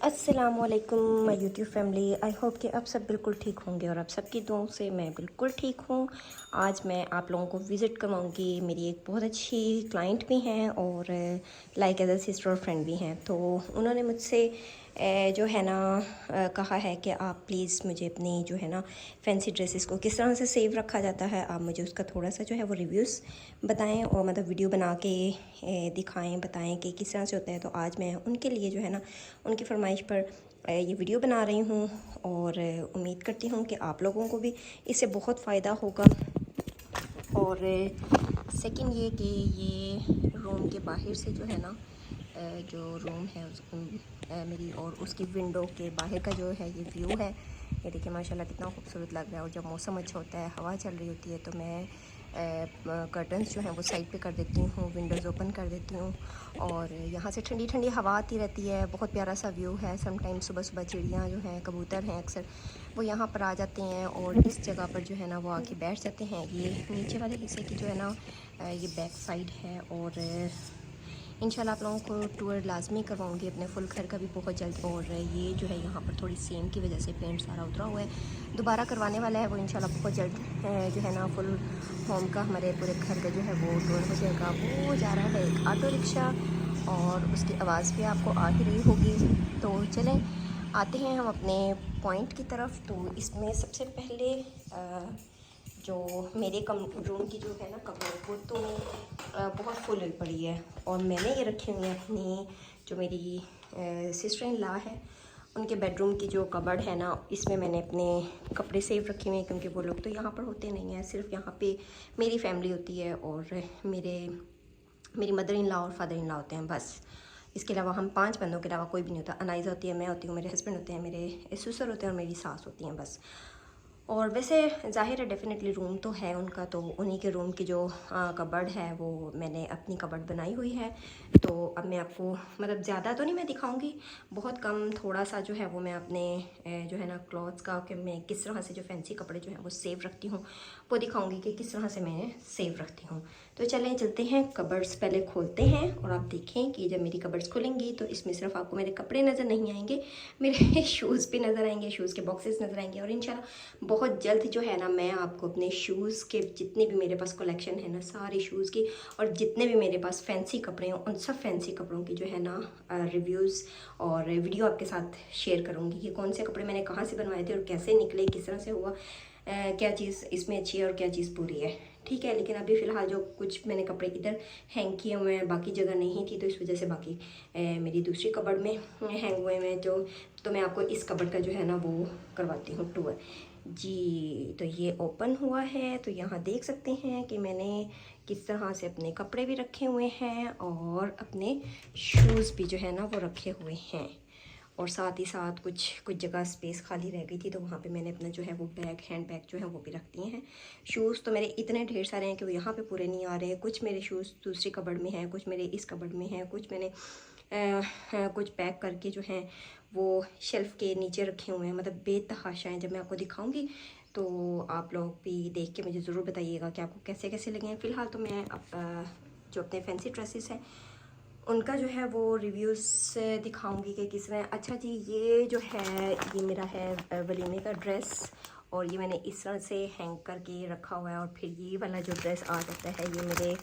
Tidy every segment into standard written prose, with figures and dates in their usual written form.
अस्सलामुअलैकुम my YouTube family. I hope कि आप सब बिल्कुल ठीक होंगे और आप सबकी दुआओं से मैं बिल्कुल ठीक हूँ। आज मैं आप लोगों को विज़िट करवाऊँगी। मेरी एक बहुत अच्छी क्लाइंट भी हैं और लाइक एज अ सिस्टर और फ्रेंड भी हैं। तो उन्होंने मुझसे जो है ना कहा है कि आप प्लीज़ मुझे अपनी जो है ना फैंसी ड्रेसेस को किस तरह से सेव रखा जाता है, आप मुझे उसका थोड़ा सा जो है वो रिव्यूज़ बताएं और मतलब वीडियो बना के दिखाएं, बताएं कि किस तरह से होता है। तो आज मैं उनके लिए जो है ना उनकी फरमाइश पर ये वीडियो बना रही हूँ और उम्मीद करती हूँ कि आप लोगों को भी इससे बहुत फ़ायदा होगा। और सेकंड ये कि ये रूम के बाहर से जो है ना जो रूम है मेरी और उसकी विंडो के बाहर का जो है ये व्यू है। ये देखिए माशाल्लाह कितना खूबसूरत लग रहा है। और जब मौसम अच्छा होता है, हवा चल रही होती है, तो मैं कर्टन्स जो हैं वो साइड पे कर देती हूँ, विंडोज़ ओपन कर देती हूँ और यहाँ से ठंडी ठंडी हवा आती रहती है। बहुत प्यारा सा व्यू है। समटाइम सुबह सुबह चिड़ियाँ जो हैं, कबूतर हैं, अक्सर वो यहाँ पर आ जाते हैं और इस जगह पर जो है ना वो आके बैठ जाते हैं। ये नीचे वाले हिस्से की जो है ना ये बैक साइड है और इंशाल्लाह आप लोगों को टूर लाजमी करवाऊँगी अपने फुल घर का भी बहुत जल्द। और ये जो है यहाँ पर थोड़ी सेम की वजह से पेंट सारा उतरा हुआ है, दोबारा करवाने वाला है वो इंशाल्लाह बहुत जल्द जो है ना फुल होम का हमारे पूरे घर का जो है वो टूर हो जाएगा। वो जा रहा है एक ऑटो रिक्शा और उसकी आवाज़ भी आपको आ ही रही होगी। तो चलें आते हैं हम अपने पॉइंट की तरफ। तो इसमें सबसे पहले जो मेरे रूम की जो है ना कपड़े वो तो बहुत फुल पड़ी है और मैंने ये रखी हुई है अपनी जो मेरी सिस्टर इन लॉ है उनके बेडरूम की जो कबर्ड है ना, इसमें मैंने अपने कपड़े सेव रखे हुए हैं क्योंकि वो लोग तो यहाँ पर होते नहीं हैं, सिर्फ यहाँ पे मेरी फैमिली होती है और मेरी मदर इन लॉ और फादर इन लॉ होते हैं बस। इसके अलावा हम 5 बंदों के अलावा कोई भी नहीं होता। अनाइज़ा होती है, मैं होती हूँ, मेरे हस्बैंड होते हैं, मेरे ससुर होते हैं और मेरी सास होती हैं बस। और वैसे ज़ाहिर है डेफिनेटली रूम तो है उनका, तो उन्हीं के रूम की जो कबर्ड है वो मैंने अपनी कबर्ड बनाई हुई है। तो अब मैं आपको मतलब ज़्यादा तो नहीं मैं दिखाऊंगी, बहुत कम थोड़ा सा जो है वो मैं अपने जो है ना क्लॉथ्स का कि मैं किस तरह से जो फैंसी कपड़े जो हैं वो सेव रखती हूँ वो दिखाऊंगी कि किस तरह से मैं सेव रखती हूँ। तो चलें चलते हैं, कबर्ड्स पहले खोलते हैं और आप देखें कि जब मेरी कबर्ड्स खुलेंगी तो इसमें सिर्फ आपको मेरे कपड़े नज़र नहीं आएंगे, मेरे शूज़ भी नज़र आएंगे, शूज़ के बॉक्सेस नज़र आएंगे। और इंशाल्लाह बहुत जल्द जो है ना मैं आपको अपने शूज़ के जितने भी मेरे पास कलेक्शन है ना सारी शूज़ की और जितने भी मेरे पास फैंसी कपड़े हैं उन सब फैंसी कपड़ों की जो है ना रिव्यूज़ और वीडियो आपके साथ शेयर करूँगी कि कौन से कपड़े मैंने कहाँ से बनवाए थे और कैसे निकले, किस तरह से हुआ, क्या चीज़ इसमें अच्छी है और क्या चीज़ बुरी है। ठीक है, लेकिन अभी फ़िलहाल जो कुछ मैंने कपड़े इधर हैंग किए हुए हैं, बाकी जगह नहीं थी तो इस वजह से बाकी मेरी दूसरी कबर्ड में हैंग हुए हैं जो, तो मैं आपको इस कबर्ड का जो है ना वो करवाती हूँ टूर जी। तो ये ओपन हुआ है तो यहाँ देख सकते हैं कि मैंने किस तरह से अपने कपड़े भी रखे हुए हैं और अपने शूज़ भी जो है ना वो रखे हुए हैं। और साथ ही साथ कुछ कुछ जगह स्पेस खाली रह गई थी तो वहाँ पे मैंने अपना जो है वो बैग, हैंड बैग जो है वो भी रख दिए हैं। शूज़ तो मेरे इतने ढेर सारे हैं कि वो यहाँ पे पूरे नहीं आ रहे हैं। कुछ मेरे शूज़ दूसरी कबर्ड में हैं, कुछ मेरे इस कबर्ड में हैं, कुछ मैंने कुछ पैक करके जो हैं वो शेल्फ़ के नीचे रखे हुए हैं, मतलब बेतहाशा हैं। जब मैं आपको दिखाऊंगी तो आप लोग भी देख के मुझे ज़रूर बताइएगा कि आपको कैसे कैसे लगे हैं। फ़िलहाल तो मैं अब जो अपने फैंसी ड्रेसेस हैं उनका जो है वो रिव्यूज़ दिखाऊंगी कि किस तरह। अच्छा जी, ये जो है ये मेरा है वलीमे का ड्रेस और ये मैंने इस तरह से हैंग करके रखा हुआ है। और फिर ये वाला जो ड्रेस आ जाता है ये मेरे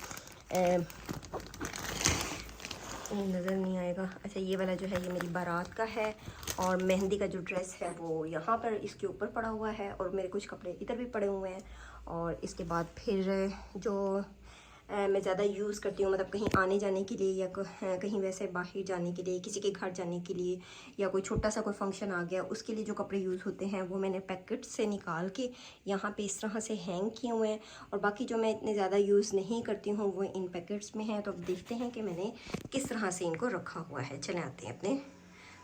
नज़र नहीं आएगा, अच्छा ये वाला जो है ये मेरी बारात का है। और मेहंदी का जो ड्रेस है वो यहाँ पर इसके ऊपर पड़ा हुआ है और मेरे कुछ कपड़े इधर भी पड़े हुए हैं। और इसके बाद फिर जो मैं ज़्यादा यूज़ करती हूँ मतलब कहीं आने जाने के लिए या कहीं वैसे बाहर जाने के लिए, किसी के घर जाने के लिए या कोई छोटा सा कोई फंक्शन आ गया उसके लिए जो कपड़े यूज़ होते हैं वो मैंने पैकेट से निकाल के यहाँ पे इस तरह से हैंग किए हुए हैं। और बाकी जो मैं इतने ज़्यादा यूज़ नहीं करती हूँ वो इन पैकेट्स में है। तो अब देखते हैं कि मैंने किस तरह से इनको रखा हुआ है। चले आते हैं अपने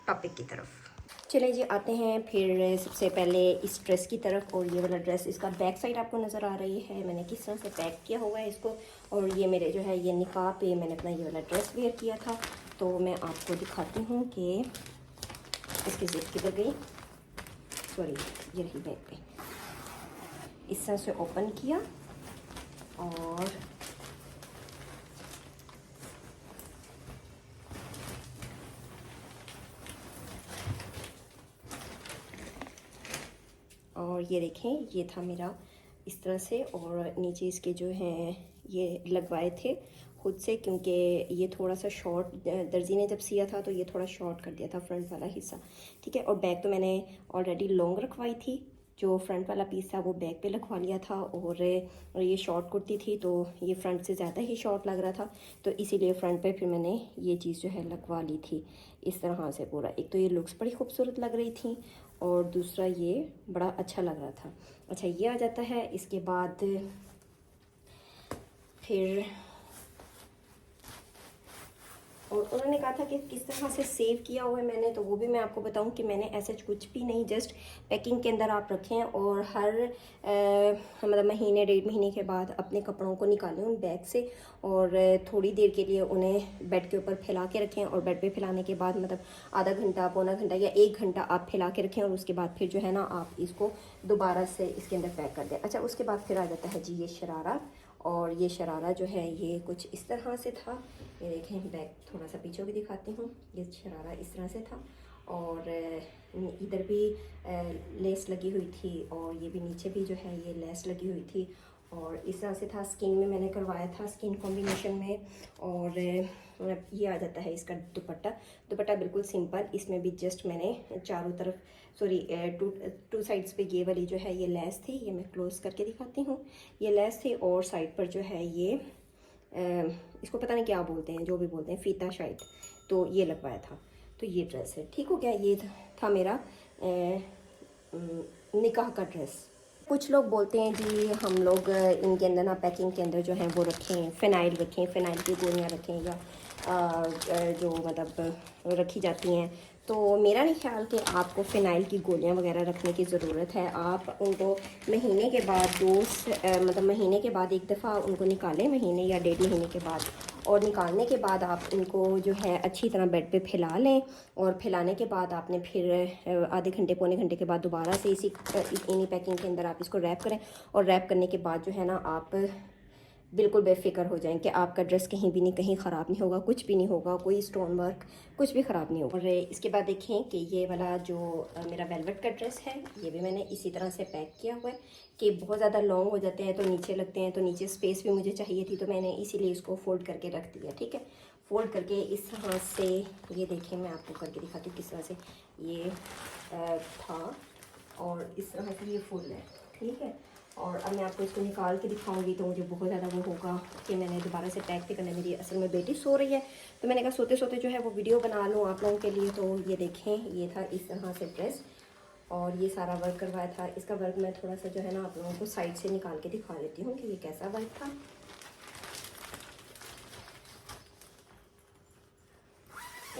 टॉपिक की तरफ। चले जी आते हैं फिर सबसे पहले इस ड्रेस की तरफ। और ये वाला ड्रेस, इसका बैक साइड आपको नज़र आ रही है, मैंने किस तरह से पैक किया हुआ है इसको। और ये मेरे जो है ये निकाह पे मैंने अपना ये वाला ड्रेस वेयर किया था। तो मैं आपको दिखाती हूँ कि इसकी जिप किधर गई, सॉरी ये रही बैक पे। इस तरह से ओपन किया और और ये देखें ये था मेरा इस तरह से, और नीचे इसके जो हैं ये लगवाए थे खुद से, क्योंकि ये थोड़ा सा शॉर्ट, दर्जी ने जब सिया था तो ये थोड़ा शॉर्ट कर दिया था फ्रंट वाला हिस्सा, ठीक है। और बैक तो मैंने ऑलरेडी लॉन्ग रखवाई थी, जो फ्रंट वाला पीस था वो बैक पे लगवा लिया था, और ये शॉर्ट कुर्ती थी तो ये फ्रंट से ज़्यादा ही शॉर्ट लग रहा था, तो इसीलिए फ्रंट पे फिर मैंने ये चीज़ जो है लगवा ली थी इस तरह से पूरा। एक तो ये लुक्स बड़ी खूबसूरत लग रही थी, और दूसरा ये बड़ा अच्छा लग रहा था। अच्छा ये आ जाता है, इसके बाद फिर और उन्होंने कहा था कि किस तरह से सेव किया हुआ है मैंने, तो वो भी मैं आपको बताऊं कि मैंने ऐसा कुछ भी नहीं, जस्ट पैकिंग के अंदर आप रखें और हर मतलब महीने 1.5 महीने के बाद अपने कपड़ों को निकालें उन बैग से, और थोड़ी देर के लिए उन्हें बेड के ऊपर फैला के रखें, और बेड पे फैलाने के बाद मतलब आधा घंटा, पौना घंटा या 1 घंटा आप फैला के रखें, और उसके बाद फिर जो है ना आप इसको दोबारा से इसके अंदर पैक कर दें। अच्छा उसके बाद फिर आ जाता है जी ये शरारा, और ये शरारा जो है ये कुछ इस तरह से था, ये देखें बैक थोड़ा सा पीछे भी दिखाती हूँ, ये शरारा इस तरह से था, और इधर भी लेस लगी हुई थी, और ये भी नीचे भी जो है ये लेस लगी हुई थी, और इस तरह से था। स्किन में मैंने करवाया था, स्किन कॉम्बिनेशन में, और ये आ जाता है इसका दुपट्टा। दुपट्टा बिल्कुल सिंपल, इसमें भी जस्ट मैंने चारों तरफ सॉरी टू साइड्स पे ये वाली जो है ये लेस थी, ये मैं क्लोज करके दिखाती हूँ, ये लेस थी, और साइड पर जो है ये इसको पता नहीं क्या बोलते हैं, जो भी बोलते हैं फीता शायद, तो ये लगवाया था। तो ये ड्रेस है, ठीक हो गया। ये था मेरा निकाह का ड्रेस। कुछ लोग बोलते हैं जी हम लोग इनके अंदर ना पैकिंग के अंदर जो है वो रखें, फ़िनाइल रखें, फ़िनाइल की गोलियाँ रखें, या जो मतलब रखी जाती हैं, तो मेरा नहीं ख्याल कि आपको फ़िनाइल की गोलियां वगैरह रखने की ज़रूरत है। आप उनको महीने के बाद मतलब महीने के बाद एक दफ़ा उनको निकालें, महीने या 1.5 महीने के बाद, और निकालने के बाद आप इनको जो है अच्छी तरह बेड पे फैला लें, और फैलाने के बाद आपने फिर आधे घंटे पौने घंटे के बाद दोबारा से इन्हीं पैकिंग के अंदर आप इसको रैप करें, और रैप करने के बाद जो है ना आप बिल्कुल बेफिक्र हो जाएं कि आपका ड्रेस कहीं भी नहीं, कहीं ख़राब नहीं होगा, कुछ भी नहीं होगा, कोई स्टोन वर्क कुछ भी ख़राब नहीं होगा। और इसके बाद देखें कि ये वाला जो मेरा वेलवेट का ड्रेस है, ये भी मैंने इसी तरह से पैक किया हुआ है कि बहुत ज़्यादा लॉन्ग हो जाते हैं तो नीचे लगते हैं, तो नीचे स्पेस भी मुझे चाहिए थी, तो मैंने इसीलिए इसको फोल्ड करके रख दिया, ठीक है। फोल्ड करके इस तरह से, ये देखें मैं आपको करके दिखाती हूँ किस तरह से ये था, और इस तरह से ये फुल है, ठीक है। और अब मैं आपको इसको निकाल के दिखाऊंगी तो मुझे बहुत ज़्यादा वो होगा कि मैंने दोबारा से पैक भी करना है। मेरी असल में बेटी सो रही है, तो मैंने कहा सोते सोते जो है वो वीडियो बना लूँ आप लोगों के लिए। तो ये देखें ये था इस तरह से ड्रेस, और ये सारा वर्क करवाया था। इसका वर्क मैं थोड़ा सा जो है ना आप लोगों को साइड से निकाल के दिखा लेती हूँ कि ये कैसा वर्क था।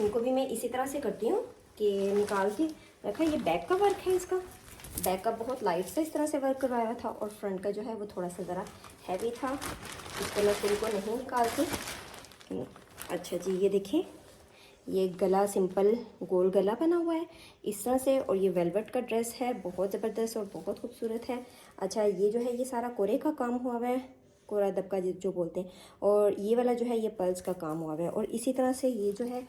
इनको भी मैं इसी तरह से करती हूँ कि निकाल के रखा। ये बैक का वर्क है, इसका बैक का बहुत लाइट से इस तरह से वर्क करवाया था, और फ्रंट का जो है वो थोड़ा सा ज़रा हैवी था, इसको मैं फुल को नहीं निकालती। अच्छा जी ये देखें, ये गला सिंपल गोल गला बना हुआ है इस तरह से, और ये वेलवेट का ड्रेस है, बहुत ज़बरदस्त और बहुत खूबसूरत है। अच्छा ये जो है ये सारा कोरे का काम हुआ हुआ है, कोरा दबका जो बोलते हैं, और ये वाला जो है ये पर्ल्स का काम हुआ हुआ है, और इसी तरह से ये जो है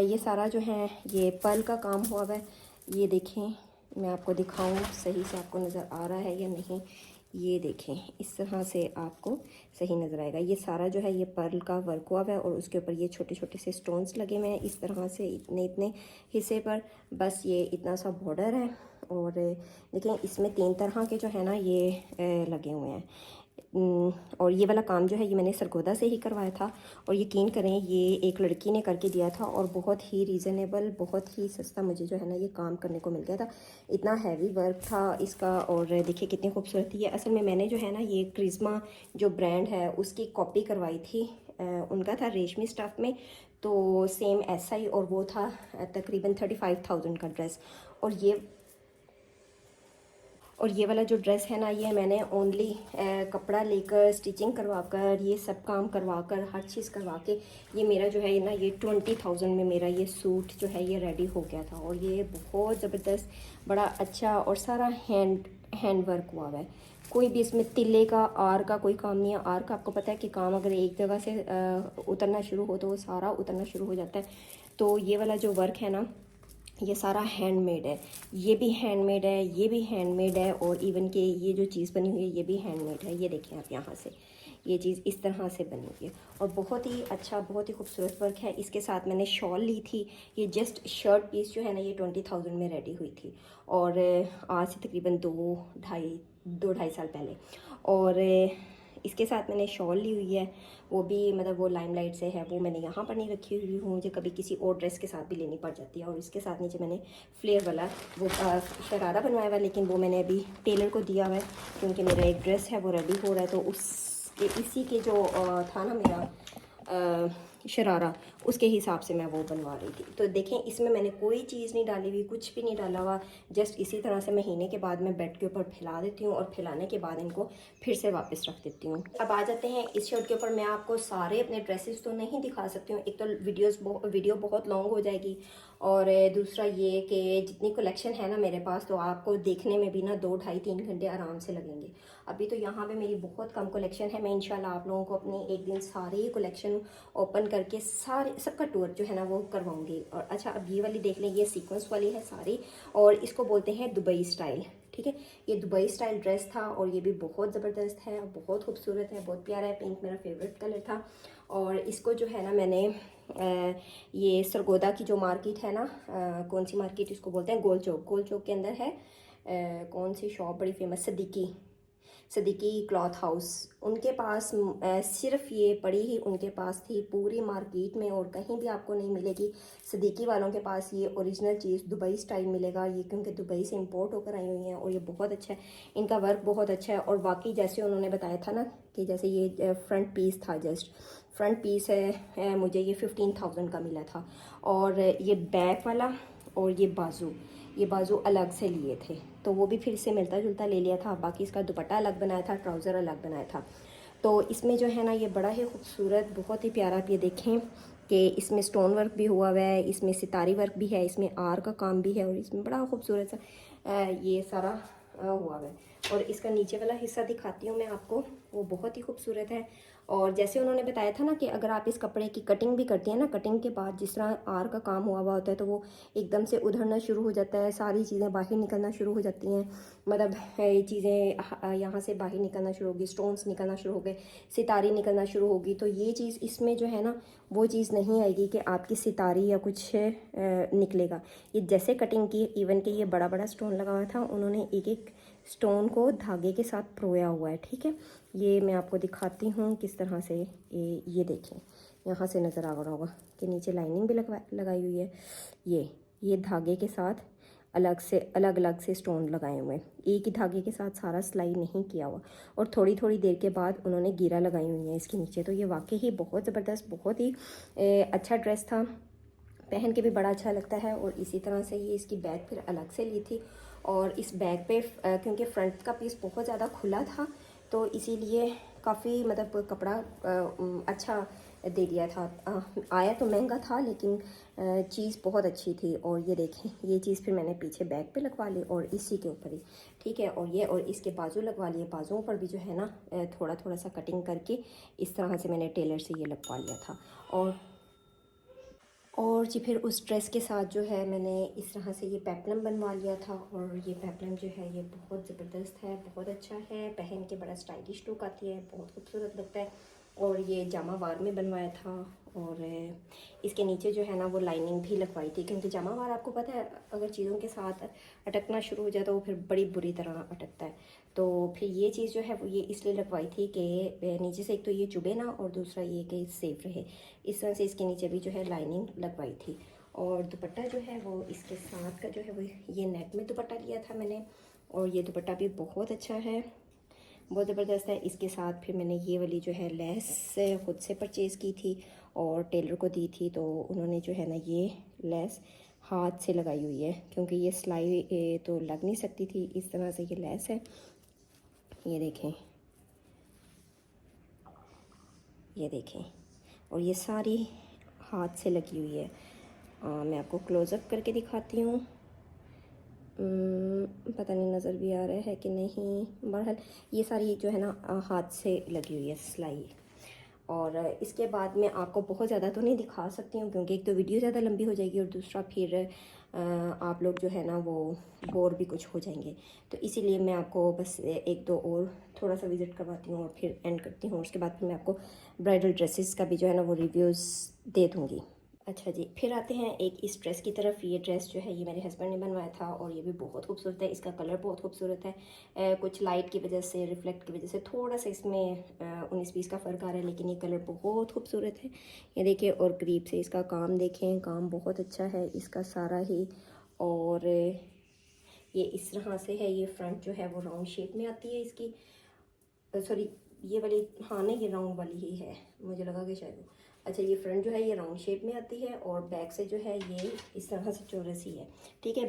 ये सारा जो है ये पर्ल का काम हुआ हुआ है। ये देखें मैं आपको दिखाऊं सही से आपको नज़र आ रहा है या नहीं, ये देखें इस तरह से आपको सही नज़र आएगा। ये सारा जो है ये पर्ल का वर्क हुआ है, और उसके ऊपर ये छोटे छोटे से स्टोन्स लगे हुए हैं इस तरह से, इतने इतने हिस्से पर, बस ये इतना सा बॉर्डर है। और देखें इसमें 3 तरह के जो है ना ये लगे हुए हैं। और ये वाला काम जो है ये मैंने सरगोदा से ही करवाया था, और यकीन करें ये एक लड़की ने करके दिया था, और बहुत ही रीज़नेबल, बहुत ही सस्ता मुझे जो है ना ये काम करने को मिल गया था। इतना हैवी वर्क था इसका, और देखिए कितनी खूबसूरत थी ये। असल में मैंने जो है ना ये क्रिस्मा जो ब्रांड है उसकी कॉपी करवाई थी, उनका था रेशमी स्टफ़ में, तो सेम ऐसा ही, और वो था तकरीबन 35,000 का ड्रेस। और ये वाला जो ड्रेस है ना ये मैंने ओनली कपड़ा लेकर स्टिचिंग करवा कर, ये सब काम करवा कर, हर चीज़ करवा के, ये मेरा जो है ना ये 20,000 में मेरा ये सूट जो है ये रेडी हो गया था। और ये बहुत ज़बरदस्त, बड़ा अच्छा, और सारा हैंड वर्क हुआ है। कोई भी इसमें तिल्ले का, आर का कोई काम नहीं है। आर का आपको पता है कि काम अगर एक जगह से उतरना शुरू हो तो वो सारा उतरना शुरू हो जाता है। तो ये वाला जो वर्क है ना ये सारा हैंडमेड है, ये भी हैंडमेड है, ये भी हैंडमेड है, और इवन के ये जो चीज़ बनी हुई है ये भी हैंडमेड है। ये देखें आप यहाँ से, ये चीज़ इस तरह से बनी हुई है और बहुत ही अच्छा, बहुत ही खूबसूरत वर्क है। इसके साथ मैंने शॉल ली थी। ये जस्ट शर्ट पीस जो है ना, ये 20,000 में रेडी हुई थी, और आज से तकरीबन दो ढाई साल पहले। और इसके साथ मैंने शॉल ली हुई है, वो भी मतलब वो लाइमलाइट से है, वो मैंने यहाँ पर नहीं रखी हुई हूँ, मुझे कभी किसी और ड्रेस के साथ भी लेनी पड़ जाती है। और इसके साथ नीचे मैंने फ्लेयर वाला वो शरारा बनवाया हुआ है, लेकिन वो मैंने अभी टेलर को दिया हुआ है क्योंकि मेरा एक ड्रेस है वो रेडी हो रहा है, तो इसी के जो था ना मेरा शरारा, उसके हिसाब से मैं वो बनवा रही थी। तो देखें, इसमें मैंने कोई चीज़ नहीं डाली हुई, कुछ भी नहीं डाला हुआ, जस्ट इसी तरह से महीने के बाद मैं बेड के ऊपर फैला देती हूँ, और फैलाने के बाद इनको फिर से वापस रख देती हूँ। अब आ जाते हैं इस शर्ट के ऊपर। मैं आपको सारे अपने ड्रेसेस तो नहीं दिखा सकती हूँ, एक तो वीडियो बहुत लॉन्ग हो जाएगी, और दूसरा ये कि जितनी कलेक्शन है ना मेरे पास, तो आपको देखने में भी ना 2 ढाई 3 घंटे आराम से लगेंगे। अभी तो यहाँ पे मेरी बहुत कम कलेक्शन है। मैं इंशाल्लाह आप लोगों को अपनी एक दिन सारी कलेक्शन ओपन करके सारे सबका टूर जो है ना वो करवाऊंगी। और अच्छा, अब ये वाली देख लें, ये सीक्वेंस वाली है सारी, और इसको बोलते हैं दुबई स्टाइल। ठीक है, ये दुबई स्टाइल ड्रेस था, और ये भी बहुत ज़बरदस्त है, बहुत खूबसूरत है, बहुत प्यारा है। पिंक मेरा फेवरेट कलर था। और इसको जो है ना मैंने ये सरगोदा की जो मार्केट है ना, कौन सी मार्केट इसको बोलते हैं, गोल चौक के अंदर है, कौन सी शॉप बड़ी फेमस, सदीकी क्लॉथ हाउस, उनके पास सिर्फ ये पड़ी ही उनके पास थी पूरी मार्केट में, और कहीं भी आपको नहीं मिलेगी। सदीकी वालों के पास ये ओरिजिनल चीज़ दुबई स्टाइल मिलेगा, ये क्योंकि दुबई से इंपोर्ट होकर आई हुई हैं, और ये बहुत अच्छा है, इनका वर्क बहुत अच्छा है। और बाकी जैसे उन्होंने बताया था ना कि जैसे ये फ्रंट पीस था, जस्ट फ्रंट पीस है, मुझे ये 15,000 का मिला था। और ये बैक वाला और ये बाजू अलग से लिए थे, तो वो भी फिर से मिलता जुलता ले लिया था। बाकी इसका दुपट्टा अलग बनाया था, ट्राउज़र अलग बनाया था। तो इसमें जो है ना ये बड़ा ही खूबसूरत, बहुत ही प्यारा। आप ये देखें कि इसमें स्टोन वर्क भी हुआ हुआ है, इसमें सितारी वर्क भी है, इसमें आर का काम भी है, और इसमें बड़ा खूबसूरत सा ये सारा हुआ हुआ है। और इसका नीचे वाला हिस्सा दिखाती हूँ मैं आपको, वो बहुत ही खूबसूरत है। और जैसे उन्होंने बताया था ना कि अगर आप इस कपड़े की कटिंग भी करती हैं ना, कटिंग के बाद जिस तरह आर का काम हुआ होता है, तो वो एकदम से उधड़ना शुरू हो जाता है, सारी चीज़ें बाहर निकलना शुरू हो जाती हैं, मतलब ये चीज़ें यहाँ से बाहर निकलना शुरू होगी, स्टोन्स निकलना शुरू हो गए, सितारी निकलना शुरू होगी। तो ये चीज़ इसमें जो है ना वो चीज़ नहीं आएगी कि आपकी सितारी या कुछ निकलेगा। ये जैसे कटिंग की, इवन के ये बड़ा बड़ा स्टोन लगा हुआ था, उन्होंने एक एक स्टोन को धागे के साथ परोया हुआ है। ठीक है, ये मैं आपको दिखाती हूँ किस तरह से। ये देखें, यहाँ से नज़र आ रहा होगा कि नीचे लाइनिंग भी लगाई हुई है। ये धागे के साथ अलग अलग से स्टोन लगाए हुए हैं, एक ही धागे के साथ सारा सिलाई नहीं किया हुआ। और थोड़ी थोड़ी देर के बाद उन्होंने गिरा लगाई हुई है इसके नीचे। तो ये वाकई ही बहुत ज़बरदस्त, बहुत ही अच्छा ड्रेस था, पहन के भी बड़ा अच्छा लगता है। और इसी तरह से ये इसकी बैग फिर अलग से ली थी, और इस बैग पे क्योंकि फ्रंट का पीस बहुत ज़्यादा खुला था, तो इसीलिए काफ़ी मतलब कपड़ा अच्छा दे दिया था। आया तो महंगा था, लेकिन चीज़ बहुत अच्छी थी। और ये देखें, ये चीज़ फिर मैंने पीछे बैग पे लगवा ली, और इसी के ऊपर ही, ठीक है। और इसके बाजू लगवा लिए, बाजुओं पर भी जो है ना थोड़ा थोड़ा सा कटिंग करके इस तरह से मैंने टेलर से ये लगवा लिया था। और जी फिर उस ड्रेस के साथ जो है मैंने इस तरह से ये पेप्लम बनवा लिया था। और ये पेप्लम जो है ये बहुत ज़बरदस्त है, बहुत अच्छा है, पहन के बड़ा स्टाइलिश लुक आती है, बहुत खूबसूरत लगता है। और ये जामा वार में बनवाया था, और इसके नीचे जो है ना वो लाइनिंग भी लगवाई थी, क्योंकि जामा वार आपको पता है अगर चीज़ों के साथ अटकना शुरू हो जाए तो वो फिर बड़ी बुरी तरह अटकता है। तो फिर ये चीज़ जो है वो ये इसलिए लगवाई थी कि नीचे से एक तो ये चुभे ना, और दूसरा ये कि सेफ रहे, इस तरह से इसके नीचे भी जो है लाइनिंग लगवाई थी। और दुपट्टा जो है वो इसके साथ का जो है वो ये नेट में दुपट्टा लिया था मैंने, और ये दुपट्टा भी बहुत अच्छा है, बहुत ज़बरदस्त है। इसके साथ फिर मैंने ये वाली जो है लेस ख़ुद से परचेज़ की थी और टेलर को दी थी, तो उन्होंने जो है ना ये लेस हाथ से लगाई हुई है, क्योंकि ये सिलाई तो लग नहीं सकती थी। इस तरह से ये लेस है, ये देखें, ये देखें, और ये सारी हाथ से लगी हुई है। मैं आपको क्लोज़अप करके दिखाती हूँ, पता नहीं नज़र भी आ रहा है कि नहीं, बहरहाल ये सारी जो है ना हाथ से लगी हुई है सिलाई। और इसके बाद मैं आपको बहुत ज़्यादा तो नहीं दिखा सकती हूँ, क्योंकि एक तो वीडियो ज़्यादा लंबी हो जाएगी और दूसरा फिर आप लोग जो है ना वो बोर भी कुछ हो जाएंगे। तो इसीलिए मैं आपको बस एक दो और थोड़ा सा विज़िट करवाती हूँ और फिर एंड करती हूँ। उसके बाद फिर मैं आपको ब्राइडल ड्रेसेस का भी जो है ना वो रिव्यूज़ दे दूँगी। अच्छा जी, फिर आते हैं एक इस ड्रेस की तरफ। ये ड्रेस जो है ये मेरे हस्बैंड ने बनवाया था और ये भी बहुत खूबसूरत है। इसका कलर बहुत खूबसूरत है। कुछ लाइट की वजह से, रिफ्लेक्ट की वजह से थोड़ा सा इसमें 19-20 का फ़र्क आ रहा है, लेकिन ये कलर बहुत खूबसूरत है। ये देखिए, और करीब से इसका काम देखें, काम बहुत अच्छा है इसका सारा ही। और ये इस तरह से है। ये फ्रंट जो है वो राउंड शेप में आती है इसकी। सॉरी, ये वाली, हाँ नहीं, ये राउंड वाली ही है, मुझे लगा कि शायद। अच्छा, ये फ्रंट जो है ये राउंड शेप में आती है और बैक से जो है ये इस तरह से चौरस ही है, ठीक है।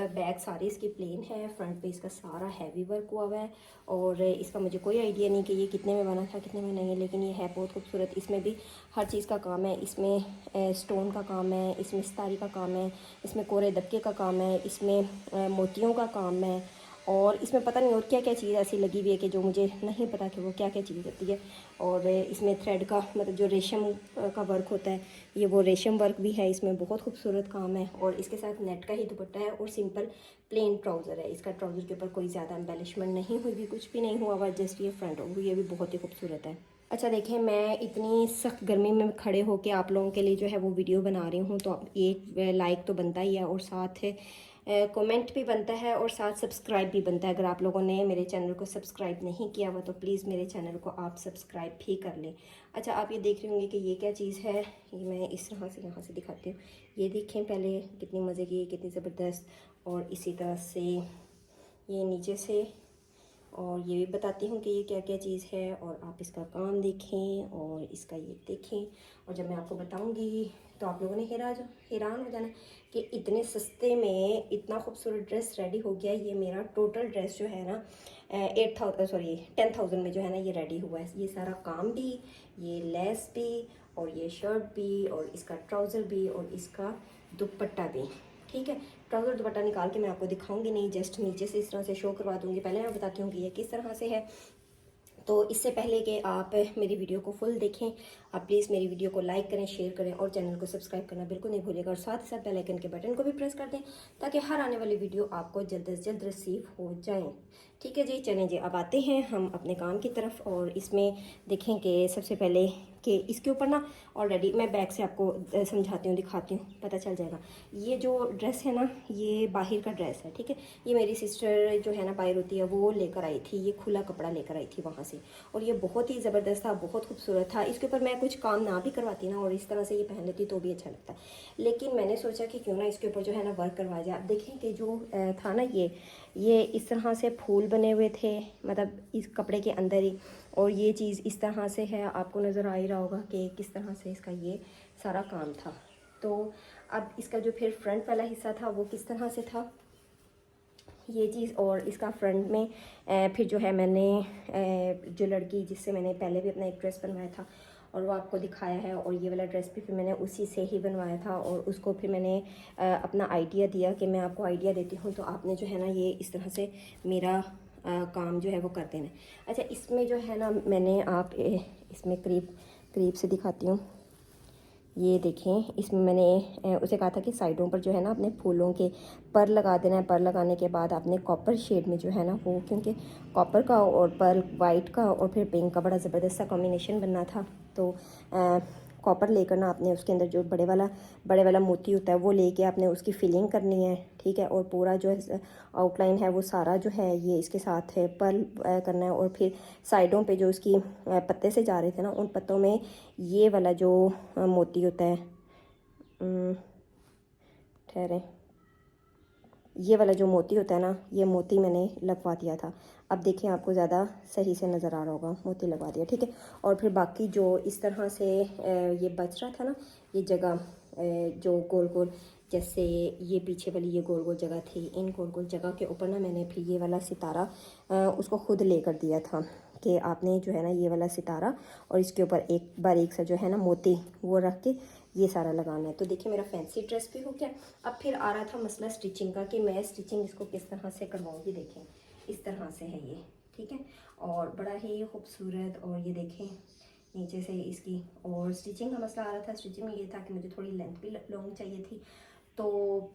बैक सारी इसकी प्लेन है, फ्रंट पे इसका सारा हैवी वर्क हुआ हुआ है। और इसका मुझे कोई आइडिया नहीं कि ये कितने में बना था, कितने में नहीं है, लेकिन ये है बहुत खूबसूरत। इसमें भी हर चीज़ का काम है। इसमें स्टोन का काम है, इसमें सितारी का काम है, इसमें कोरे दबके का काम है, इसमें मोतियों का काम है, और इसमें पता नहीं और क्या क्या चीज़ ऐसी लगी हुई है कि जो मुझे नहीं पता कि वो क्या क्या चीज़ होती है। और इसमें थ्रेड का, मतलब जो रेशम का वर्क होता है, ये वो रेशम वर्क भी है इसमें, बहुत खूबसूरत काम है। और इसके साथ नेट का ही दुपट्टा है और सिंपल प्लेन ट्राउज़र है। इसका ट्राउज़र के ऊपर कोई ज़्यादा एम्बेलिशमेंट नहीं हुई भी, कुछ भी नहीं हुआ हुआ, जस्ट ये फ्रंट हो, ये भी बहुत ही खूबसूरत है। अच्छा देखें, मैं इतनी सख्त गर्मी में खड़े होकर आप लोगों के लिए जो है वो वीडियो बना रही हूँ, तो एक लाइक तो बनता ही है और साथ कमेंट भी बनता है और साथ सब्सक्राइब भी बनता है। अगर आप लोगों ने मेरे चैनल को सब्सक्राइब नहीं किया हुआ तो प्लीज़ मेरे चैनल को आप सब्सक्राइब भी कर लें। अच्छा, आप ये देख रहे होंगे कि ये क्या चीज़ है। ये मैं इस तरह से यहाँ से दिखाती हूँ। ये देखें पहले, कितनी मज़े की, कितनी ज़बरदस्त। और इसी तरह से ये नीचे से, और ये भी बताती हूँ कि ये क्या क्या चीज़ है। और आप इसका काम देखें और इसका ये देखें, और जब मैं आपको बताऊँगी तो आप लोगों ने हैरान हो जाना कि इतने सस्ते में इतना खूबसूरत ड्रेस रेडी हो गया। ये मेरा टोटल ड्रेस जो है ना 10,000 में जो है ना ये रेडी हुआ है। ये सारा काम भी, ये लेस भी, और ये शर्ट भी, और इसका ट्राउज़र भी, और इसका दुपट्टा भी, ठीक है। ट्राउज़र दुपट्टा निकाल के मैं आपको दिखाऊंगी नहीं, जस्ट नीचे से इस तरह से शो करवा दूंगी। पहले मैं बताती हूँ कि ये किस तरह से है। तो इससे पहले कि आप मेरी वीडियो को फुल देखें, आप प्लीज़ मेरी वीडियो को लाइक करें, शेयर करें और चैनल को सब्सक्राइब करना बिल्कुल नहीं भूलिएगा। और साथ ही साथ बेल आइकन के बटन को भी प्रेस कर दें ताकि हर आने वाली वीडियो आपको जल्द से जल्द रिसीव हो जाए, ठीक है जी। चलें जी, अब आते हैं हम अपने काम की तरफ। और इसमें देखें कि सबसे पहले कि इसके ऊपर ना ऑलरेडी मैं बैक से आपको समझाती हूँ, दिखाती हूँ, पता चल जाएगा। ये जो ड्रेस है ना, ये बाहर का ड्रेस है, ठीक है। ये मेरी सिस्टर जो है ना बाहर होती है, वो लेकर आई थी, ये खुला कपड़ा लेकर आई थी वहाँ से। और ये बहुत ही ज़बरदस्त था, बहुत खूबसूरत था। इसके ऊपर मैं कुछ काम ना भी करवाती ना और इस तरह से ये पहन लेती तो भी अच्छा लगता, लेकिन मैंने सोचा कि क्यों ना इसके ऊपर जो है ना वर्क करवा जाए। आप देखें कि जो था ना, ये इस तरह से फूल बने हुए थे, मतलब इस कपड़े के अंदर ही। और ये चीज़ इस तरह से है, आपको नज़र आ ही रहा होगा कि किस तरह से इसका ये सारा काम था। तो अब इसका जो फिर फ्रंट वाला हिस्सा था वो किस तरह से था, ये चीज़। और इसका फ्रंट में फिर जो है मैंने जो लड़की जिससे मैंने पहले भी अपना एक ड्रेस बनवाया था और वो आपको दिखाया है, और ये वाला ड्रेस भी फिर मैंने उसी से ही बनवाया था। और उसको फिर मैंने अपना आइडिया दिया कि मैं आपको आइडिया देती हूँ, तो आपने जो है ना ये इस तरह से मेरा काम जो है वो कर देना। अच्छा, इसमें जो है ना मैंने इसमें करीब करीब से दिखाती हूँ। ये देखें, इसमें मैंने उसे कहा था कि साइडों पर जो है ना अपने फूलों के पर लगा देना है। पर लगाने के बाद आपने कॉपर शेड में जो है ना वो, क्योंकि कॉपर का और पर वाइट का और फिर पिंक का बड़ा ज़बरदस्त सा कॉम्बिनेशन बनना था। तो कॉपर लेकर ना आपने उसके अंदर जो बड़े वाला मोती होता है वो लेके आपने उसकी फिलिंग करनी है, ठीक है। और पूरा जो है आउटलाइन है वो सारा जो है ये इसके साथ है पर्ल करना है। और फिर साइडों पे जो इसकी पत्ते से जा रहे थे ना, उन पत्तों में ये वाला जो मोती होता है, ठहरे, ये वाला जो मोती होता है ना, ये मोती मैंने लगवा दिया था। अब देखें, आपको ज़्यादा सही से नज़र आ रहा होगा, मोती लगवा दिया, ठीक है। और फिर बाकी जो इस तरह से ये बच रहा था ना, ये जगह जो गोल गोल, जैसे ये पीछे वाली ये गोल गोल जगह थी, इन गोल गोल जगह के ऊपर ना मैंने फिर ये वाला सितारा उसको खुद लेकर दिया था कि आपने जो है ना ये वाला सितारा और इसके ऊपर एक बारीक सा जो है ना मोती वो रख के ये सारा लगाना है। तो देखिए, मेरा फैंसी ड्रेस भी हो गया। अब फिर आ रहा था मसला स्टिचिंग का कि मैं स्टिचिंग इसको किस तरह से करवाऊँगी। देखें, इस तरह से है ये, ठीक है। और बड़ा ही खूबसूरत, और ये देखें नीचे से इसकी। और स्टिचिंग का मसला आ रहा था, स्टिचिंग में ये था कि मुझे थोड़ी लेंथ भी लॉन्ग चाहिए थी, तो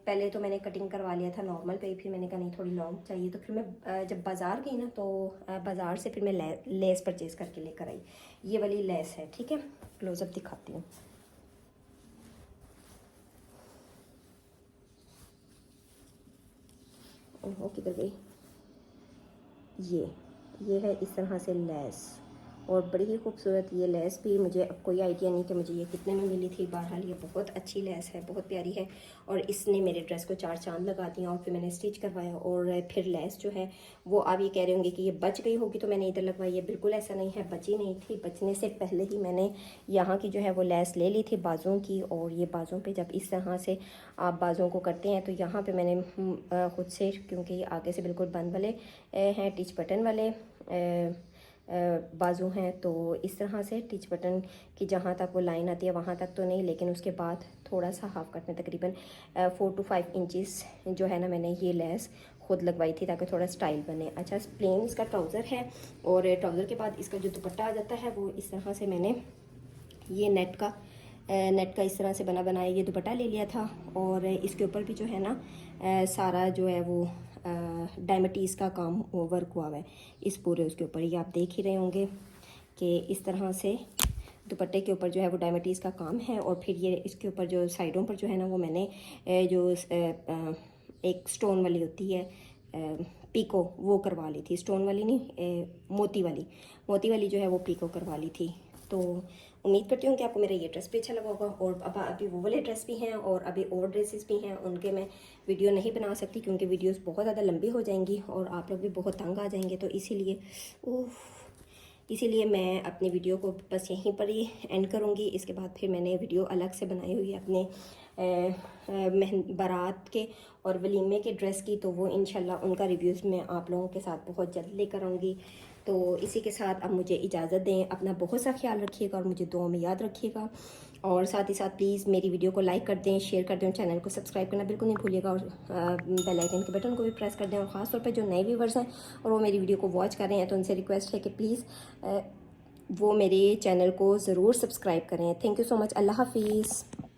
पहले तो मैंने कटिंग करवा लिया था नॉर्मल पे, फिर मैंने कहा नहीं थोड़ी लॉन्ग चाहिए, तो फिर मैं जब बाज़ार गई ना तो बाज़ार से फिर मैं लेस परचेज़ करके लेकर आई। ये वाली लेस है, ठीक है, क्लोज़अप दिखाती हूँ। ओह किधर गई, ये है इस तरह से लेस, और बड़ी ही खूबसूरत ये लेस भी, मुझे अब कोई आइडिया नहीं कि मुझे ये कितने में मिली थी। बहरहाल ये बहुत अच्छी लेस है, बहुत प्यारी है, और इसने मेरे ड्रेस को 4 चांद लगा दिया। और फिर मैंने स्टिच करवाया, और फिर लेस जो है वो आप ये कह रहे होंगे कि ये बच गई होगी तो मैंने इधर लगवाई है। बिल्कुल ऐसा नहीं है, बची नहीं थी, बचने से पहले ही मैंने यहाँ की जो है वो लेस ले ली थी बाजुओं की। और ये बाजुओं पर जब इस तरह से आप बाजुओं को करते हैं तो यहाँ पर मैंने ख़ुद से, क्योंकि ये आगे से बिल्कुल बंद वाले हैं, टिच बटन वाले बाजू हैं, तो इस तरह से टिच बटन की जहाँ तक वो लाइन आती है वहाँ तक तो नहीं, लेकिन उसके बाद थोड़ा सा हाफ कट में तकरीबन 4 to 5 इंचेस जो है ना मैंने ये लेस खुद लगवाई थी ताकि थोड़ा स्टाइल बने। अच्छा, प्लेन इसका ट्राउज़र है, और ट्राउज़र के बाद इसका जो दुपट्टा आ जाता है वो इस तरह से मैंने ये नेट का इस तरह से बनाया ये दुपट्टा ले लिया था। और इसके ऊपर भी जो है ना सारा जो है वो डायमंडीज़ का काम वर्क हुआ है इस पूरे उसके ऊपर। ये आप देख ही रहे होंगे कि इस तरह से दुपट्टे के ऊपर जो है वो डायमंडीज़ का काम है। और फिर ये इसके ऊपर जो साइडों पर जो है ना वो मैंने जो एक स्टोन वाली होती है पीको, वो करवा ली थी। स्टोन वाली नहीं, मोती वाली जो है वो पीको करवा ली थी। तो उम्मीद करती हूँ कि आपको मेरा ये ड्रेस भी अच्छा लगा होगा। और अब अभी वो वाले ड्रेस भी हैं और अभी और ड्रेसेस भी हैं, उनके मैं वीडियो नहीं बना सकती क्योंकि वीडियोस बहुत ज़्यादा लंबी हो जाएंगी और आप लोग भी बहुत तंग आ जाएंगे। तो इसीलिए मैं अपनी वीडियो को बस यहीं पर ही एंड करूँगी। इसके बाद फिर मैंने वीडियो अलग से बनाई हुई है अपने बारात के और वलीमे के ड्रेस की, तो वो इंशाल्लाह उनका रिव्यूज़ मैं आप लोगों के साथ बहुत जल्द लेकर आऊँगी। तो इसी के साथ अब मुझे इजाज़त दें, अपना बहुत सा ख्याल रखिएगा और मुझे दुआ में याद रखिएगा। और साथ ही साथ प्लीज़ मेरी वीडियो को लाइक कर दें, शेयर कर दें, चैनल को सब्सक्राइब करना बिल्कुल नहीं भूलिएगा, और बेल आइकन के बटन को भी प्रेस कर दें। और ख़ास तौर पे जो नए व्यूवर्स हैं और वो मेरी वीडियो को वॉच कर रहे हैं तो उनसे रिक्वेस्ट है कि प्लीज़ वो मेरे चैनल को ज़रूर सब्सक्राइब करें। Thank you so much. अल्लाह हाफिज़।